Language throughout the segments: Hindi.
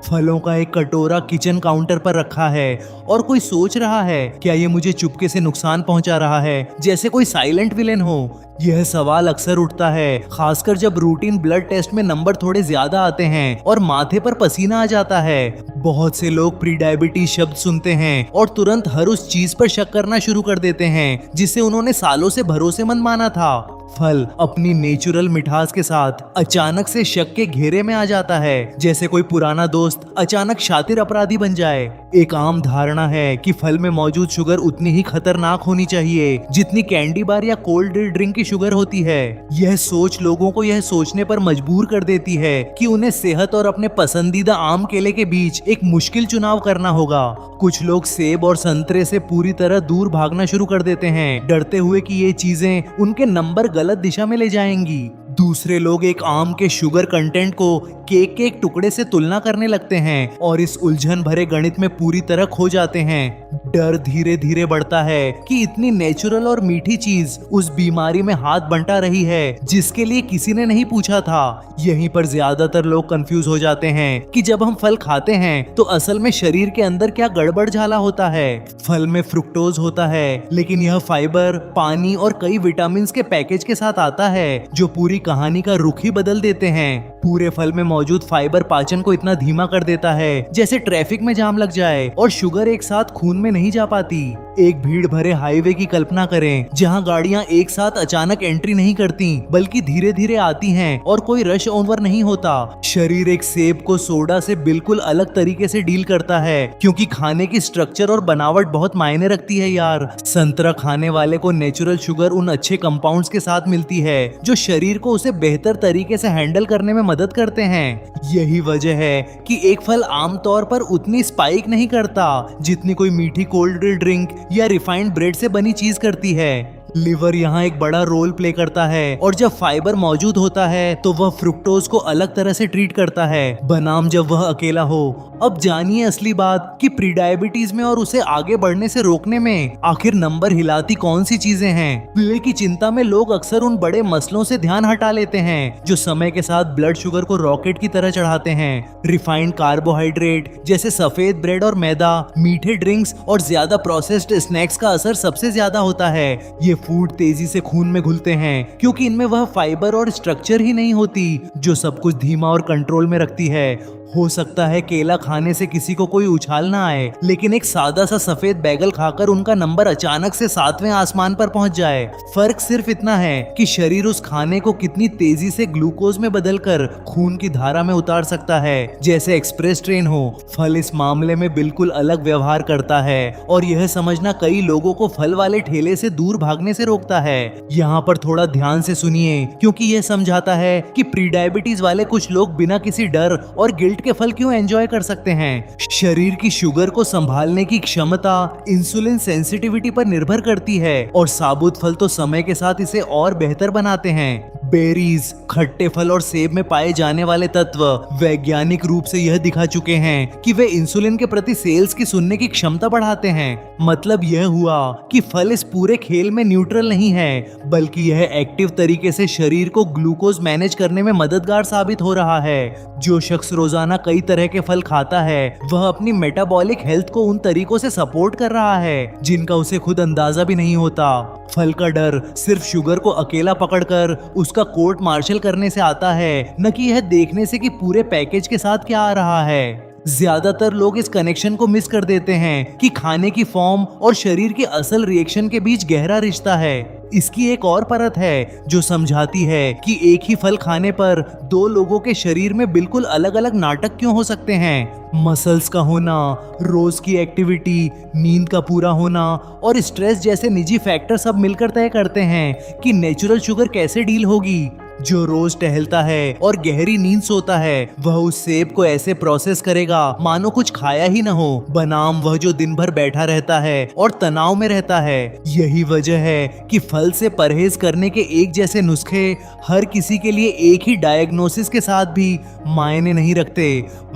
फलों का एक कटोरा किचन काउंटर पर रखा है और कोई सोच रहा है क्या ये मुझे चुपके से नुकसान पहुंचा रहा है, जैसे कोई साइलेंट विलेन हो। यह सवाल अक्सर उठता है, खासकर जब रूटीन ब्लड टेस्ट में नंबर थोड़े ज्यादा आते हैं और माथे पर पसीना आ जाता है। बहुत से लोग प्री डायबिटीज शब्द सुनते हैं और तुरंत हर उस चीज पर शक करना शुरू कर देते हैं जिसे उन्होंने सालों से भरोसेमंद माना था। फल अपनी नेचुरल मिठास के साथ अचानक से शक के घेरे में आ जाता है, जैसे कोई पुराना दोस्त अचानक शातिर अपराधी बन जाए। एक आम धारणा है कि फल में मौजूद शुगर उतनी ही खतरनाक होनी चाहिए जितनी कैंडी बार या कोल्ड ड्रिंक की शुगर होती है। यह सोच लोगों को यह सोचने पर मजबूर कर देती है कि उन्हें सेहत और अपने पसंदीदा आम केले के बीच एक मुश्किल चुनाव करना होगा। कुछ लोग सेब और संतरे से पूरी तरह दूर भागना शुरू कर देते हैं, डरते हुए कि ये चीजें उनके नंबर गलत दिशा में ले जाएंगी। दूसरे लोग एक आम के शुगर कंटेंट को केक के एक टुकड़े से तुलना करने लगते हैं और इस उलझन भरे गणित में पूरी तरह खो जाते हैं। डर धीरे धीरे बढ़ता है कि इतनी नेचुरल और मीठी चीज उस बीमारी में हाथ बंटा रही है जिसके लिए किसी ने नहीं पूछा था। यहीं पर ज्यादातर लोग कंफ्यूज हो जाते हैं कि जब हम फल खाते हैं तो असल में शरीर के अंदर क्या गड़बड़ झाला होता है। फल में फ्रुक्टोज होता है, लेकिन यह फाइबर, पानी और कई विटामिन के पैकेज के साथ आता है जो पूरी कहानी का रुख ही बदल देते हैं। पूरे फल में मौजूद फाइबर पाचन को इतना धीमा कर देता है जैसे ट्रैफिक में जाम लग जाए और शुगर एक साथ खून में नहीं जा पाती। एक भीड़ भरे हाईवे की कल्पना करें जहां गाड़ियां एक साथ अचानक एंट्री नहीं करती बल्कि धीरे धीरे आती हैं और कोई रश ओवर नहीं होता। शरीर एक सेब को सोडा से बिल्कुल अलग तरीके से डील करता है क्योंकि खाने की स्ट्रक्चर और बनावट बहुत मायने रखती है यार। संतरा खाने वाले को नेचुरल शुगर उन अच्छे कंपाउंड्स के साथ मिलती है जो शरीर को उसे बेहतर तरीके से हैंडल करने में मदद करते हैं। यही वजह है कि एक फल आमतौर पर उतनी स्पाइक नहीं करता जितनी कोई मीठी कोल्ड ड्रिंक या रिफाइंड ब्रेड से बनी चीज करती है। लिवर यहाँ एक बड़ा रोल प्ले करता है और जब फाइबर मौजूद होता है तो वह फ्रुक्टोज को अलग तरह से ट्रीट करता है बनाम जब वह अकेला हो। अब जानिए असली बात कि प्री डायबिटीज में और उसे आगे बढ़ने से रोकने में आखिर नंबर हिलाती कौन सी चीजें हैं। पीड़े की चिंता में लोग अक्सर उन बड़े मसलों से ध्यान हटा लेते हैं जो समय के साथ ब्लड शुगर को रॉकेट की तरह चढ़ाते हैं। रिफाइंड कार्बोहाइड्रेट जैसे सफेद ब्रेड और मैदा, मीठे ड्रिंक्स और ज्यादा प्रोसेस्ड स्नैक्स का असर सबसे ज्यादा होता है। ये फूड तेजी से खून में घुलते हैं क्योंकि इनमें वह फाइबर और स्ट्रक्चर ही नहीं होती जो सब कुछ धीमा और कंट्रोल में रखती है। हो सकता है केला खाने से किसी को कोई उछाल ना आए, लेकिन एक सादा सा सफेद बैगल खाकर उनका नंबर अचानक से 7वें आसमान पर पहुंच जाए। फर्क सिर्फ इतना है कि शरीर उस खाने को कितनी तेजी से ग्लूकोज में बदलकर खून की धारा में उतार सकता है, जैसे एक्सप्रेस ट्रेन हो। फल इस मामले में बिल्कुल अलग व्यवहार करता है और यह समझना कई लोगों को फल वाले ठेले से दूर भागने से रोकता है। यहाँ पर थोड़ा ध्यान से सुनिए क्योंकि यह समझाता है कि प्री डायबिटीज वाले कुछ लोग बिना किसी डर और गिल्ट के फल क्यों एंजॉय कर सकते हैं। शरीर की शुगर को संभालने की क्षमता इंसुलिन सेंसिटिविटी पर निर्भर करती है और साबुत फल तो समय के साथ इसे और बेहतर बनाते हैं। बेरीज, खट्टे फल और सेब में पाए जाने वाले तत्व वैज्ञानिक रूप से यह दिखा चुके हैं कि वे इंसुलिन के प्रति सेल्स की सुनने की क्षमता बढ़ाते हैं। मतलब यह हुआ कि फल इस पूरे खेल में न्यूट्रल नहीं है, बल्कि यह एक्टिव तरीके से शरीर को ग्लूकोज मैनेज करने में मददगार साबित हो रहा है। जो शख्स रोजाना कई तरह के फल खाता है वह अपनी मेटाबॉलिक हेल्थ को उन तरीकों से सपोर्ट कर रहा है जिनका उसे खुद अंदाजा भी नहीं होता। फल का डर सिर्फ शुगर को अकेला पकड़कर उसका कोर्ट मार्शल करने से आता है, न कि यह देखने से कि पूरे पैकेज के साथ क्या आ रहा है। ज्यादातर लोग इस कनेक्शन को मिस कर देते हैं कि खाने की फॉर्म और शरीर के असल रिएक्शन के बीच गहरा रिश्ता है। इसकी एक और परत है जो समझाती है कि एक ही फल खाने पर दो लोगों के शरीर में बिल्कुल अलग अलग नाटक क्यों हो सकते हैं। मसल्स का होना, रोज की एक्टिविटी, नींद का पूरा होना और स्ट्रेस जैसे निजी फैक्टर सब मिलकर तय करते हैं कि नेचुरल शुगर कैसे डील होगी। जो रोज टहलता है और गहरी नींद सोता है वह उस सेब को ऐसे प्रोसेस करेगा मानो कुछ खाया ही न हो, बनाम वह जो दिन भर बैठा रहता है और तनाव में रहता है। यही वजह है कि फल से परहेज करने के एक जैसे नुस्खे हर किसी के लिए एक ही डायग्नोसिस के साथ भी मायने नहीं रखते।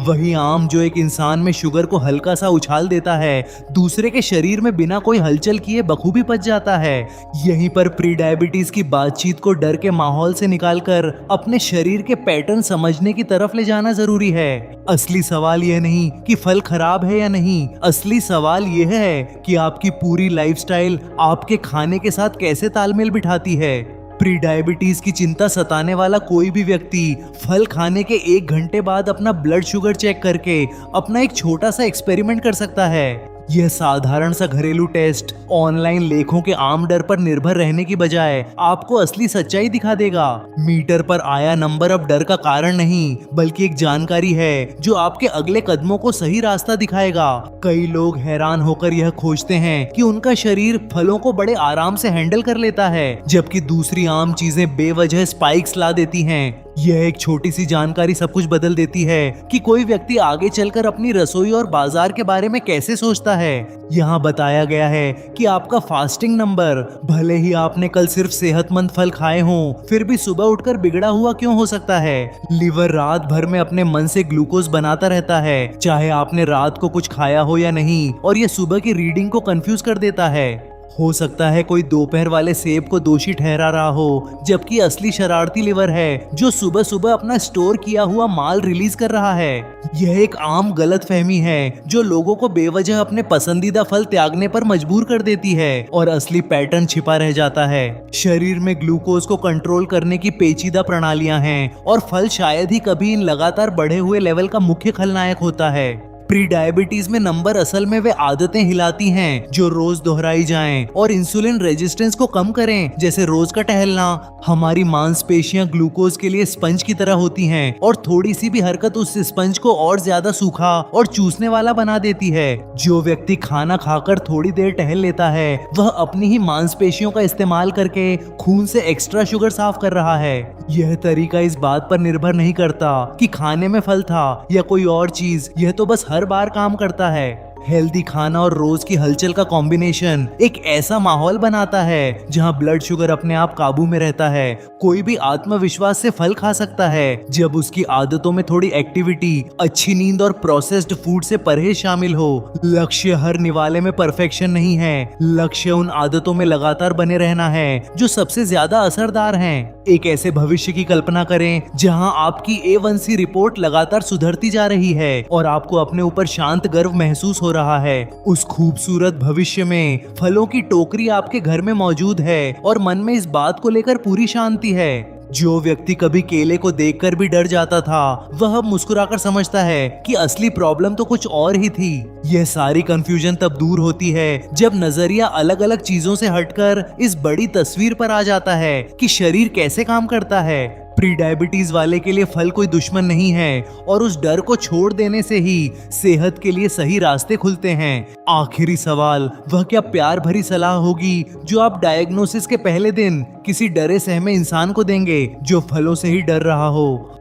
वही आम जो एक इंसान में शुगर को हल्का सा उछाल देता है, दूसरे के शरीर में बिना कोई हलचल किए बखूबी पच जाता है। यहीं पर प्री डायबिटीज की बातचीत को डर के माहौल से निकाल डालकर अपने शरीर के पैटर्न समझने की तरफ ले जाना जरूरी है। असली सवाल यह नहीं कि फल खराब है या नहीं, असली सवाल यह है कि आपकी पूरी लाइफस्टाइल आपके खाने के साथ कैसे तालमेल बिठाती है। प्री डायबिटीज की चिंता सताने वाला कोई भी व्यक्ति फल खाने के 1 घंटे बाद अपना ब्लड शुगर चेक करके अपना एक छोटा सा एक्सपेरिमेंट कर सकता है। यह साधारण सा घरेलू टेस्ट ऑनलाइन लेखों के आम डर पर निर्भर रहने की बजाय आपको असली सच्चाई दिखा देगा। मीटर पर आया नंबर अब डर का कारण नहीं, बल्कि एक जानकारी है जो आपके अगले कदमों को सही रास्ता दिखाएगा। कई लोग हैरान होकर यह खोजते हैं कि उनका शरीर फलों को बड़े आराम से हैंडल कर लेता है, जबकि दूसरी आम चीजें बेवजह स्पाइक्स ला देती हैं। यह एक छोटी सी जानकारी सब कुछ बदल देती है कि कोई व्यक्ति आगे चलकर अपनी रसोई और बाजार के बारे में कैसे सोचता है। यहाँ बताया गया है कि आपका फास्टिंग नंबर, भले ही आपने कल सिर्फ सेहतमंद फल खाए हों, फिर भी सुबह उठकर बिगड़ा हुआ क्यों हो सकता है। लिवर रात भर में अपने मन से ग्लूकोज बनाता रहता है, चाहे आपने रात को कुछ खाया हो या नहीं, और यह सुबह की रीडिंग को कंफ्यूज कर देता है। हो सकता है कोई दोपहर वाले सेब को दोषी ठहरा रहा हो, जबकि असली शरारती लिवर है जो सुबह सुबह अपना स्टोर किया हुआ माल रिलीज कर रहा है। यह एक आम गलतफहमी है जो लोगों को बेवजह अपने पसंदीदा फल त्यागने पर मजबूर कर देती है, और असली पैटर्न छिपा रह जाता है। शरीर में ग्लूकोज को कंट्रोल करने की पेचीदा प्रणालियां हैं, और फल शायद ही कभी इन लगातार बढ़े हुए लेवल का मुख्य खलनायक होता है। प्री डायबिटीज में नंबर असल में वे आदतें हिलाती हैं जो रोज दोहराई जाएं और इंसुलिन रेजिस्टेंस को कम करें, जैसे रोज का टहलना। हमारी मांसपेशियां ग्लूकोज के लिए स्पंज की तरह होती हैं, और थोड़ी सी भी हरकत उस स्पंज को और ज्यादा सूखा और चूसने वाला बना देती है। जो व्यक्ति खाना खाकर थोड़ी देर टहल लेता है, वह अपनी ही मांसपेशियों का इस्तेमाल करके खून से एक्स्ट्रा शुगर साफ कर रहा है। यह तरीका इस बात पर निर्भर नहीं करता कि खाने में फल था या कोई और चीज, यह तो बस हर बार काम करता है। हेल्दी खाना और रोज की हलचल का कॉम्बिनेशन एक ऐसा माहौल बनाता है जहां ब्लड शुगर अपने आप काबू में रहता है। कोई भी आत्मविश्वास से फल खा सकता है जब उसकी आदतों में थोड़ी एक्टिविटी, अच्छी नींद और प्रोसेस्ड फूड से परहेज शामिल हो। लक्ष्य हर निवाले में परफेक्शन नहीं है, लक्ष्य उन आदतों में लगातार बने रहना है जो सबसे ज्यादा असरदार हैं। एक ऐसे भविष्य की कल्पना करें जहां आपकी A1C रिपोर्ट लगातार सुधरती जा रही है और आपको अपने ऊपर शांत गर्व महसूस हो रहा है। उस खूबसूरत भविष्य में फलों की टोकरी आपके घर में मौजूद है और मन में इस बात को लेकर पूरी शांति है। जो व्यक्ति कभी केले को देखकर भी डर जाता था, वह अब मुस्कुराकर समझता है कि असली प्रॉब्लम तो कुछ और ही थी। यह सारी कंफ्यूजन तब दूर होती है जब नजरिया अलग अलग चीजों से हटकर इस बड़ी तस्वीर पर आ जाता है कि शरीर कैसे काम करता है। प्री डायबिटीज वाले के लिए फल कोई दुश्मन नहीं है, और उस डर को छोड़ देने से ही सेहत के लिए सही रास्ते खुलते हैं। आखिरी सवाल, वह क्या प्यार भरी सलाह होगी जो आप डायग्नोसिस के पहले दिन किसी डरे सहमे इंसान को देंगे जो फलों से ही डर रहा हो।